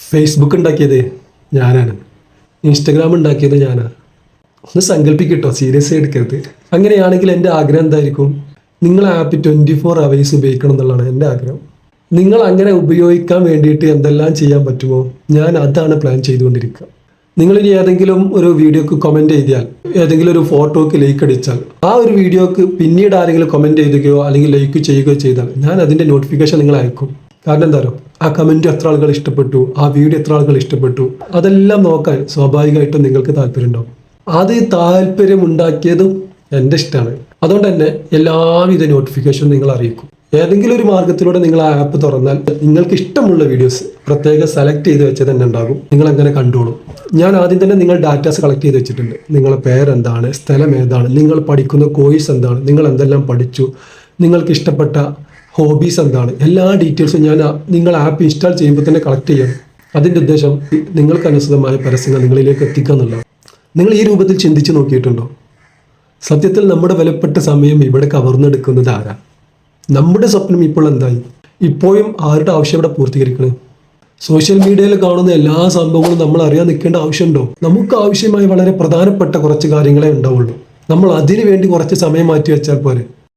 Facebook ഉണ്ടാക്കിയത് ഞാനാണ്. Instagram ഉണ്ടാക്കിയത് ഞാനാണ്. ഒന്ന് സങ്കല്പിക്കട്ടോ, സീരിയസ് ആയി എടുക്കരുത്. അങ്ങനെയാണെങ്കിൽ എൻ്റെ ആഗ്രഹം എന്തായിരിക്കും? നിങ്ങൾ ആപ്പ് 24 hours ഉപയോഗിക്കണം എന്നുള്ളതാണ് എൻ്റെ ആഗ്രഹം. നിങ്ങൾ അങ്ങനെ ഉപയോഗിക്കാൻ വേണ്ടിയിട്ട് എന്തെല്ലാം ചെയ്യാൻ പറ്റുമോ ഞാൻ അതാണ് പ്ലാൻ ചെയ്തുകൊണ്ടിരിക്കുക. നിങ്ങളിനി ഏതെങ്കിലും ഒരു വീഡിയോക്ക് കമൻറ്റ് എഴുതിയാൽ, ഏതെങ്കിലും ഒരു ഫോട്ടോക്ക് ലൈക്ക് അടിച്ചാൽ, ആ ഒരു വീഡിയോക്ക് പിന്നീട് ആരെങ്കിലും കമൻറ്റ് എഴുതുകയോ അല്ലെങ്കിൽ ലൈക്ക് ചെയ്യുകയോ ചെയ്താൽ ഞാൻ അതിൻ്റെ നോട്ടിഫിക്കേഷൻ നിങ്ങൾ അയക്കും. കാരണം എന്താ പറയുക, ആ കമൻറ്റ് എത്ര ആളുകൾ ഇഷ്ടപ്പെട്ടു, ആ വീഡിയോ എത്ര ആളുകൾ ഇഷ്ടപ്പെട്ടു, അതെല്ലാം നോക്കാൻ സ്വാഭാവികമായിട്ടും നിങ്ങൾക്ക് താല്പര്യം ഉണ്ടാവും. അത് താല്പര്യം ഉണ്ടാക്കിയതും എൻ്റെ ഇഷ്ടമാണ്. അതുകൊണ്ട് തന്നെ എല്ലാവിധ നോട്ടിഫിക്കേഷനും നിങ്ങൾ അറിയിക്കും. ഏതെങ്കിലും ഒരു മാർഗത്തിലൂടെ നിങ്ങൾ ആ ആപ്പ് തുറന്നാൽ നിങ്ങൾക്ക് ഇഷ്ടമുള്ള വീഡിയോസ് പ്രത്യേകം സെലക്ട് ചെയ്ത് വെച്ച് തന്നെ ഉണ്ടാകും. നിങ്ങൾ അങ്ങനെ കണ്ടോളൂ. ഞാൻ ആദ്യം തന്നെ നിങ്ങൾ ഡാറ്റാസ് കളക്ട് ചെയ്ത് വെച്ചിട്ടുണ്ട്. നിങ്ങളുടെ പേരെന്താണ്, സ്ഥലം ഏതാണ്, നിങ്ങൾ പഠിക്കുന്ന കോഴ്സ് എന്താണ്, നിങ്ങൾ എന്തെല്ലാം പഠിച്ചു, നിങ്ങൾക്ക് ഇഷ്ടപ്പെട്ട ഹോബീസ് എന്താണ്, എല്ലാ ഡീറ്റെയിൽസും ഞാൻ നിങ്ങൾ ആപ്പ് ഇൻസ്റ്റാൾ ചെയ്യുമ്പോൾ തന്നെ കളക്ട് ചെയ്യണം. അതിൻ്റെ ഉദ്ദേശം നിങ്ങൾക്ക് അനുസൃതമായ പരസ്യങ്ങൾ നിങ്ങളിലേക്ക് എത്തിക്കുക എന്നുള്ളതാണ്. നിങ്ങൾ ഈ രൂപത്തിൽ ചിന്തിച്ച് നോക്കിയിട്ടുണ്ടോ? സത്യത്തിൽ നമ്മുടെ വിലപ്പെട്ട സമയം ഇവിടെ കവർന്നെടുക്കുന്നത് ആരാ? നമ്മുടെ സ്വപ്നം ഇപ്പോൾ എന്തായി? ഇപ്പോഴും ആരുടെ ആവശ്യം ഇവിടെ പൂർത്തീകരിക്കണം? സോഷ്യൽ മീഡിയയിൽ കാണുന്ന എല്ലാ സംഭവങ്ങളും നമ്മൾ അറിയാൻ നിൽക്കേണ്ട ആവശ്യമുണ്ടോ? നമുക്ക് ആവശ്യമായി വളരെ പ്രധാനപ്പെട്ട കുറച്ച് കാര്യങ്ങളെ ഉണ്ടാവുള്ളൂ. നമ്മൾ അതിനു വേണ്ടി കുറച്ച് സമയം മാറ്റി വെച്ചാൽ പോലെ